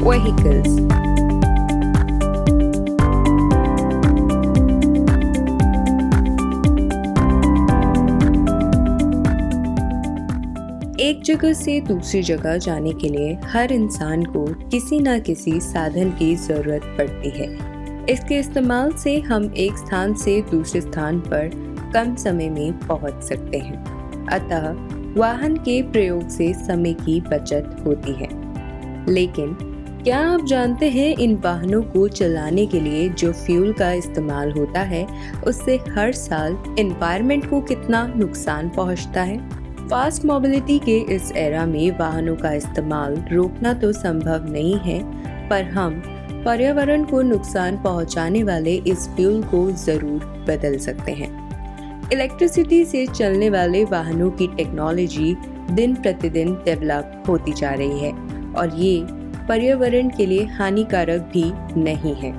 Vehicles. एक जगह से दूसरी जगह जाने के लिए हर इंसान को किसी न किसी साधन की जरूरत पड़ती है। इसके इस्तेमाल से हम एक स्थान से दूसरे स्थान पर कम समय में पहुंच सकते हैं। अतः वाहन के प्रयोग से समय की बचत होती है। लेकिन क्या आप जानते हैं इन वाहनों को चलाने के लिए जो फ्यूल का इस्तेमाल होता है उससे हर साल एनवायरनमेंट को कितना नुकसान पहुंचता है? फास्ट मोबिलिटी के इस एरा में वाहनों का इस्तेमाल रोकना तो संभव नहीं है, पर हम पर्यावरण को नुकसान पहुंचाने वाले इस फ्यूल को जरूर बदल सकते हैं। इलेक्ट्रिसिटी से चलने वाले वाहनों की टेक्नोलॉजी दिन प्रतिदिन डेवलप होती जा रही है और ये पर्यावरण के लिए हानिकारक भी नहीं है।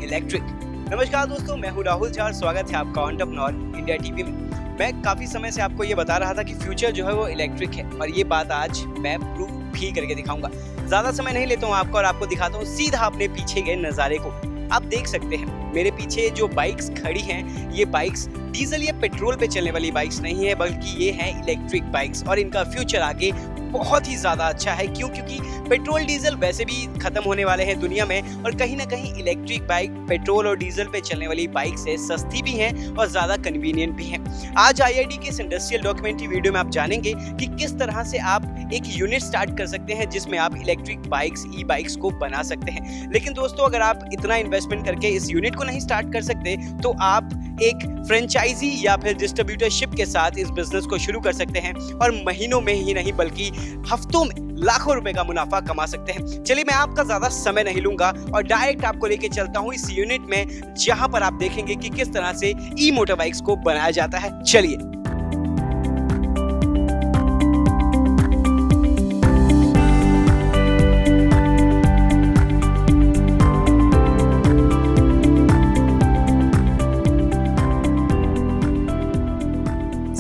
इलेक्ट्रिक। नमस्कार दोस्तों, मैं हूं राहुल झा और स्वागत है आपका एंटरप्रेन्योर इंडिया टीवी में। मैं काफी समय से आपको ये बता रहा था कि फ्यूचर जो है वो इलेक्ट्रिक है और ये बात आज मैं प्रूव भी करके दिखाऊंगा। ज्यादा समय नहीं लेता हूँ आपको और आपको दिखाता हूँ सीधा अपने पीछे गए नज़ारे को। आप देख सकते हैं मेरे पीछे जो बाइक्स खड़ी हैं, ये बाइक्स डीजल या पेट्रोल पे चलने वाली बाइक्स नहीं है, बल्कि ये हैं इलेक्ट्रिक बाइक्स और इनका फ्यूचर आगे बहुत ही ज़्यादा अच्छा है। क्यों? क्योंकि पेट्रोल डीजल वैसे भी खत्म होने वाले हैं दुनिया में और कहीं ना कहीं इलेक्ट्रिक बाइक पेट्रोल और डीजल पे चलने वाली बाइक से सस्ती भी हैं और ज़्यादा कन्वीनियंट भी हैं। आज IID के इस इंडस्ट्रियल डॉक्यूमेंट्री वीडियो में आप जानेंगे कि किस तरह से आप एक यूनिट स्टार्ट कर सकते हैं जिसमें आप इलेक्ट्रिक बाइक्स, ई बाइक्स को बना सकते हैं। लेकिन दोस्तों, अगर आप इतना इन्वेस्टमेंट करके इस यूनिट को नहीं स्टार्ट कर सकते तो आप एक फ्रेंचाइजी या फिर डिस्ट्रीब्यूटरशिप के साथ इस बिजनेस को शुरू कर सकते हैं और महीनों में ही नहीं बल्कि हफ्तों में लाखों रुपए का मुनाफा कमा सकते हैं। चलिए, मैं आपका ज्यादा समय नहीं लूंगा और डायरेक्ट आपको लेके चलता हूं इस यूनिट में, जहां पर आप देखेंगे कि किस तरह से ई मोटर बाइक्स को बनाया जाता है। चलिए।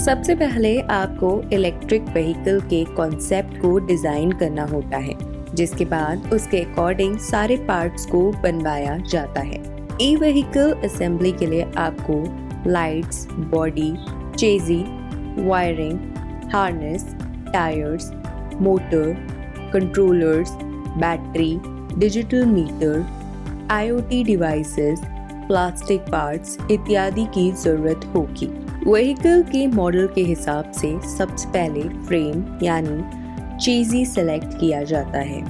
सबसे पहले आपको इलेक्ट्रिक व्हीकल के कॉन्सेप्ट को डिजाइन करना होता है, जिसके बाद उसके अकॉर्डिंग सारे पार्ट्स को बनवाया जाता है। ई व्हीकल असेंबली के लिए आपको lights, body, chassis, wiring, harness, tyres, motor, controllers, battery, digital meter, IoT devices, plastic parts इत्यादि की जरूरत होगी। व्हीकल के मॉडल के हिसाब से सबसे पहले फ्रेम यानी चेजी सेलेक्ट किया जाता है।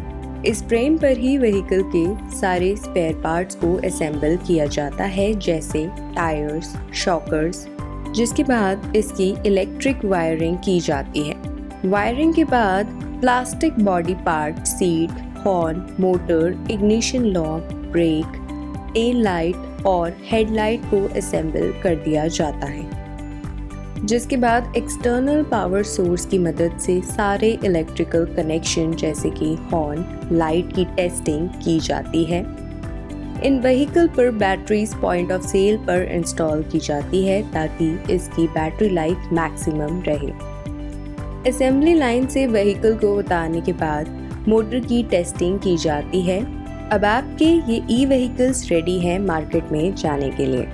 इस फ्रेम पर ही व्हीकल के सारे स्पेयर पार्ट्स को असेंबल किया जाता है, जैसे टायर्स, शॉकर्स, जिसके बाद इसकी इलेक्ट्रिक वायरिंग की जाती है। वायरिंग के बाद plastic body part, seat, horn, motor, ignition lock, brake, tail light और हेडलाइट को असेंबल कर दिया जाता है, जिसके बाद एक्सटर्नल पावर सोर्स की मदद से सारे इलेक्ट्रिकल कनेक्शन जैसे कि हॉर्न, लाइट की टेस्टिंग की जाती है। इन व्हीकल पर बैटरीज पॉइंट ऑफ सेल पर इंस्टॉल की जाती है ताकि इसकी बैटरी लाइफ मैक्सिमम रहे। असेंबली लाइन से व्हीकल को उतारने के बाद मोटर की टेस्टिंग की जाती है। अब आपके ये ई व्हीकल्स रेडी हैं मार्केट में जाने के लिए।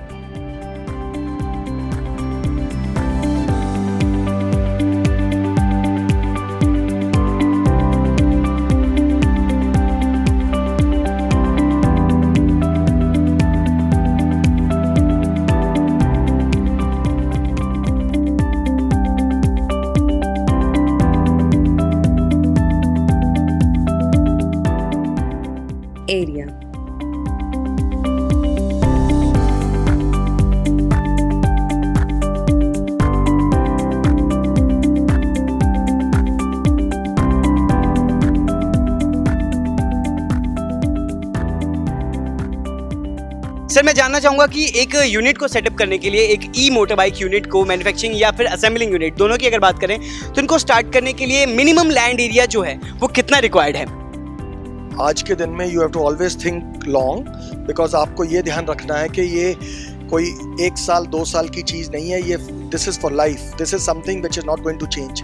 एरिया सर मैं जानना चाहूँगा कि एक यूनिट को सेटअप करने के लिए, एक ई मोटर बाइक यूनिट को मैन्युफैक्चरिंग या फिर असेंबलिंग यूनिट दोनों की अगर बात करें तो इनको स्टार्ट करने के लिए मिनिमम लैंड एरिया जो है वो कितना रिक्वायर्ड है? आज के दिन में you have to always think long, because आपको ये ध्यान रखना है कि ये कोई 1 साल 2 साल की चीज़ नहीं है, ये this is for life, this is something which is not going to change.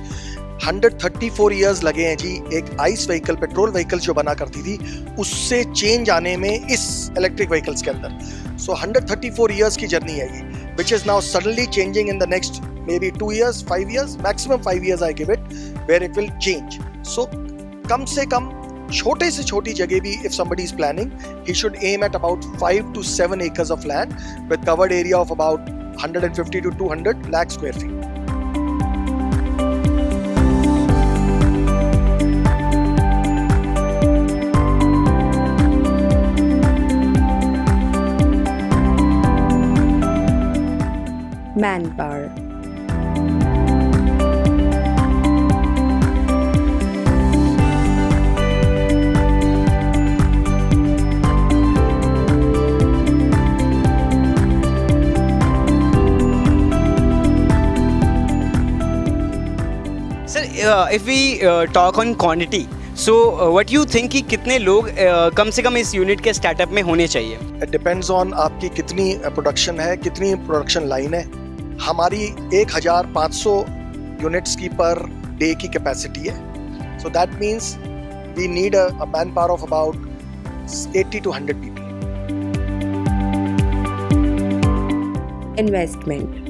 134 years लगे हैं जी एक आइस व्हीकल, पेट्रोल व्हीकल जो बना करती थी उससे चेंज आने में इस इलेक्ट्रिक व्हीकल्स के अंदर। सो 134 ईयर्स की जर्नी है ये, which is now suddenly changing in the next maybe 2 years, 5 years, maximum 5 years I give it, where it will change. So कम से कम छोटे से छोटी जगह भी if somebody is planning, he should aim at about 5 to 7 acres of land with covered area of about 150 to 200 lakh square feet. Manpower. If we talk on quantity, so what you think कि कितने लोग कम से कम इस unit के startup में होने चाहिए? It depends on आपकी कितनी प्रोडक्शन है, कितनी प्रोडक्शन लाइन है। हमारी 1500 यूनिट्स की पर डे की कैपेसिटी है, so that means we need a manpower of about 80 to 100 people. Investment.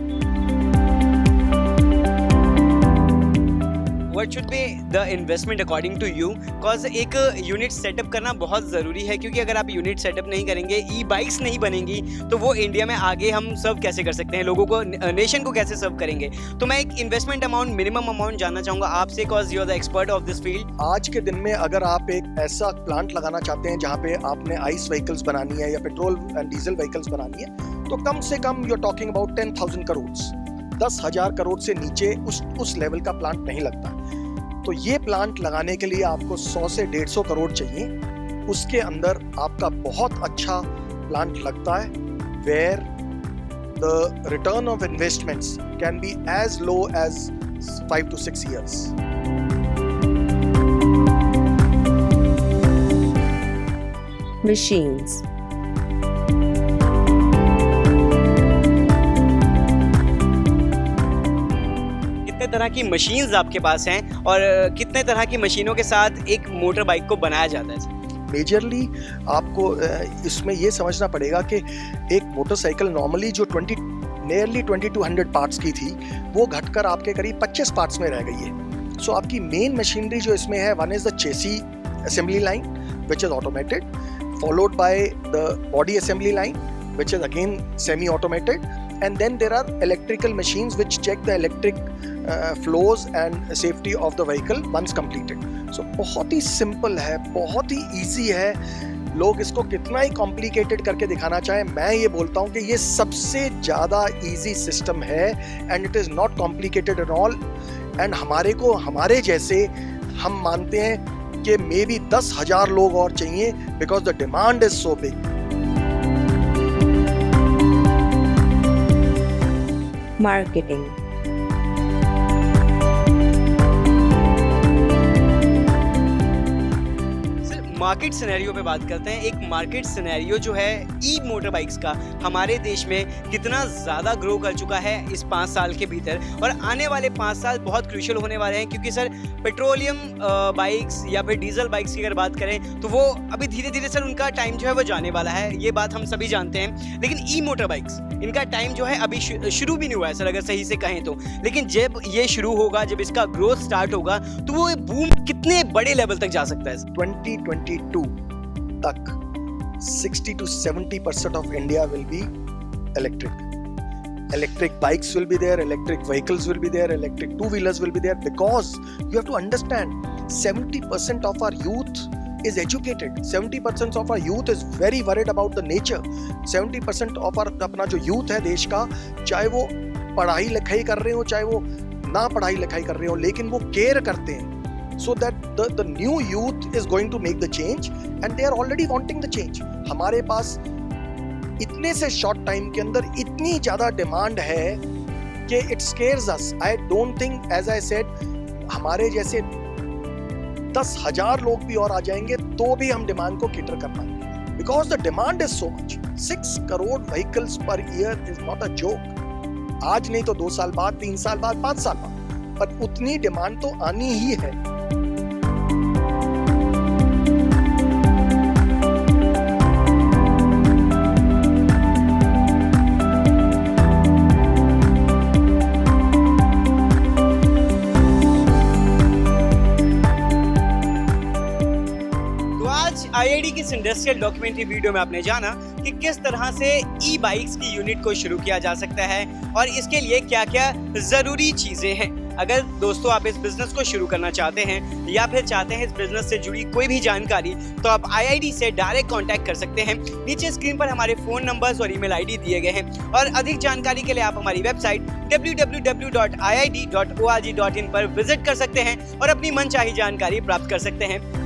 What should be the investment according to you? Cause एक यूनिट सेटअप करना बहुत ज़रूरी है, क्योंकि अगर आप यूनिट सेटअप नहीं करेंगे, ई बाइक्स नहीं बनेंगी, तो वो इंडिया में आगे हम सर्व कैसे कर सकते हैं, लोगों को, नेशन को कैसे सर्व करेंगे? तो मैं एक इन्वेस्टमेंट अमाउंट, मिनिमम अमाउंट जानना चाहूँगा आपसे, cause you are the expert of this field. आज के दिन में अगर आप एक ऐसा प्लांट लगाना चाहते हैं जहाँ पे आपने आइस व्हीकल्स बनानी है या पेट्रोल एंड डीजल व्हीकल्स बनानी है, तो कम से कम you are talking about 10,000 crore. 10,000 crore से नीचे उस लेवल का प्लांट नहीं लगता। तो ये प्लांट लगाने के लिए आपको 100 से 150 करोड़ चाहिए, उसके अंदर आपका बहुत अच्छा प्लांट लगता है, where the return of investments can be as low as 5 to 6 years. Machines. कितने तरह की मशीन्स आपके पास हैं और कितने तरह की मशीनों के साथ एक मोटर बाइक को बनाया जाता है? मेजरली आपको इसमें ये समझना पड़ेगा कि एक मोटरसाइकिल नॉर्मली जो नियरली 2200 पार्ट्स की थी, वो घटकर आपके करीब 25 पार्ट्स में रह गई है। सो आपकी मेन मशीनरी जो इसमें है, one is the chassis assembly line which is automated, followed by the body assembly line which is again semi automated, and then there are electrical machines which check the electric flows and safety of the vehicle once completed. So बहुत ही simple है, बहुत ही easy है। लोग इसको कितना ही complicated करके दिखाना चाहें, मैं ये बोलता हूँ कि ये सबसे ज़्यादा easy system है and it is not complicated at all। and हमारे जैसे हम मानते हैं कि मे बी 10,000 लोग और चाहिए, because the demand is so big। Marketing. Market scenario पे बात करते हैं। एक मार्केट सिनेरियो जो है ई मोटर बाइक्स का हमारे देश में कितना ज़्यादा ग्रो कर चुका है इस 5 साल के भीतर, और आने वाले 5 साल बहुत क्रूशियल होने वाले हैं, क्योंकि सर पेट्रोलियम बाइक्स या फिर डीजल बाइक्स की अगर बात करें तो वो अभी धीरे धीरे सर उनका टाइम जो है वो जाने वाला है, ये बात हम सभी जानते हैं। लेकिन ई मोटर बाइक्स, इनका टाइम जो है अभी शुरू भी नहीं हुआ है सर, अगर सही से कहें तो। लेकिन जब ये शुरू होगा, जब इसका ग्रोथ स्टार्ट होगा, तो वो बूम कितने बड़े लेवल तक जा सकता है? 2022 तक 60 to 70% of India will be electric. Electric bikes will be there, electric vehicles will be there, electric two-wheelers will be there, because you have to understand 70% of our youth is educated. 70% of our youth is very worried about the nature. 70% of our अपना जो youth है देश का, चाहे वो पढ़ाई लिखाई कर रहे हो, चाहे वो ना पढ़ाई लिखाई कर रहे हो, लेकिन वो केयर करते हैं, so that the new youth is going to make the change and they are already wanting the change. हमारे पास इतने से शॉर्ट टाइम के अंदर इतनी ज्यादा डिमांड है कि it scares us. I don't think, as I said, हमारे जैसे 10,000 लोग भी और आ जाएंगे तो भी हम डिमांड को कैटर कर पाएंगे, because the demand is so much. 6 crore vehicles per year is not a joke. आज नहीं तो 2 साल बाद, 3 साल बाद, 5 साल बाद, पर उतनी डिमांड तो आनी ही है। IID की इस इंडस्ट्रियल डॉक्यूमेंट्री वीडियो में आपने जाना कि किस तरह से ई बाइक्स की यूनिट को शुरू किया जा सकता है और इसके लिए क्या क्या जरूरी चीजें हैं। अगर दोस्तों आप इस बिजनेस को शुरू करना चाहते हैं या फिर चाहते हैं इस बिजनेस से जुड़ी कोई भी जानकारी, तो आप IID से डायरेक्ट कांटेक्ट कर सकते हैं। नीचे स्क्रीन पर हमारे फोन नंबर्स और ईमेल ID दिए गए हैं और अधिक जानकारी के लिए आप हमारी वेबसाइट www.iid.org.in पर विजिट कर सकते हैं और अपनी मनचाही जानकारी प्राप्त कर सकते हैं।